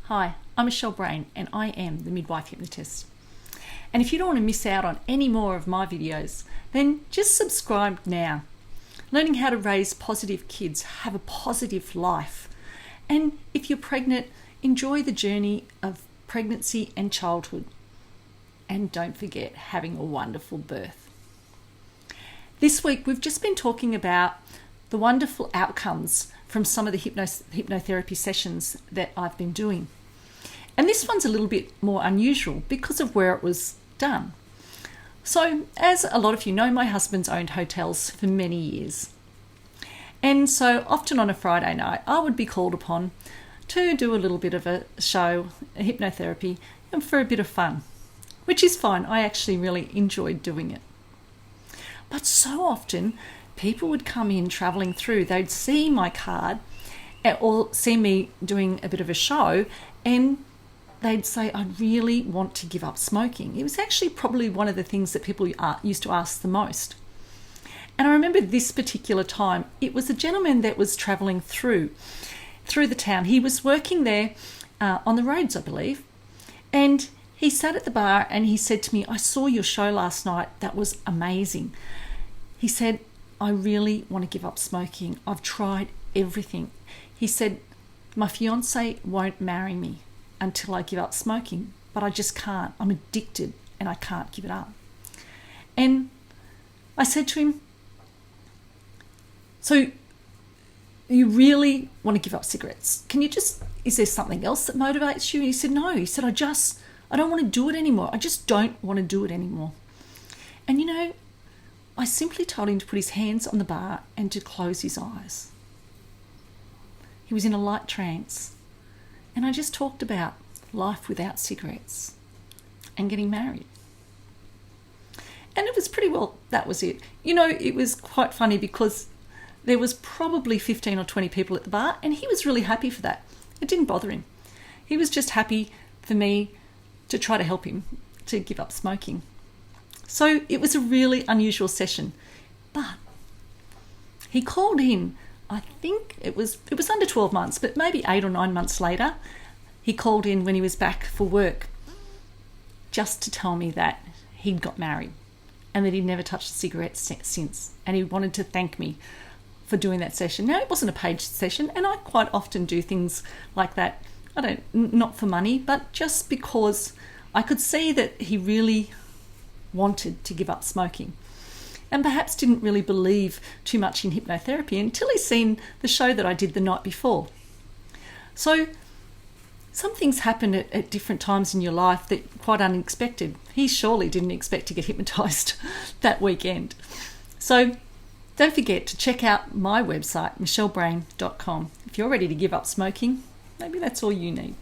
Hi, I'm Michelle Brain and I am the Midwife Hypnotist. And if you don't want to miss out on any more of my videos, then just subscribe now. Learning how to raise positive kids, have a positive life. And if you're pregnant, enjoy the journey of pregnancy and childhood. And don't forget having a wonderful birth. This week we've just been talking about the wonderful outcomes from some of the hypnotherapy sessions that I've been doing. And this one's a little bit more unusual because of where it was done. So, as a lot of you know, my husband's owned hotels for many years. And so often on a Friday night, I would be called upon to do a little bit of a show, a hypnotherapy, and for a bit of fun, which is fine. I actually really enjoyed doing it. But so often, people would come in travelling through, they'd see my card or see me doing a bit of a show, and they'd say, I really want to give up smoking. It was actually probably one of the things that people used to ask the most. And I remember this particular time, it was a gentleman that was travelling through the town. He was working there on the roads, I believe, and he sat at the bar and he said to me, I saw your show last night. That was amazing. He said, I really want to give up smoking. I've tried everything. He said, my fiance won't marry me until I give up smoking, but I just can't. I'm addicted and I can't give it up. And I said to him, so you really want to give up cigarettes? Is there something else that motivates you? And he said, no. He said, I don't want to do it anymore. I just don't want to do it anymore. And I simply told him to put his hands on the bar and to close his eyes. He was in a light trance. And I just talked about life without cigarettes and getting married. And it was pretty well, that was it. It was quite funny because there was probably 15 or 20 people at the bar and he was really happy for that. It didn't bother him. He was just happy for me to try to help him to give up smoking. So it was a really unusual session. But he called in, I think it was under 12 months, but maybe 8 or 9 months later, he called in when he was back for work just to tell me that he'd got married and that he'd never touched a cigarette since. And he wanted to thank me for doing that session. Now, it wasn't a paid session, and I quite often do things like that. Not for money, but just because I could see that he really wanted to give up smoking and perhaps didn't really believe too much in hypnotherapy until he's seen the show that I did the night before. So some things happen at different times in your life that are quite unexpected. He surely didn't expect to get hypnotised that weekend. So don't forget to check out my website, michellebrain.com. If you're ready to give up smoking, maybe that's all you need.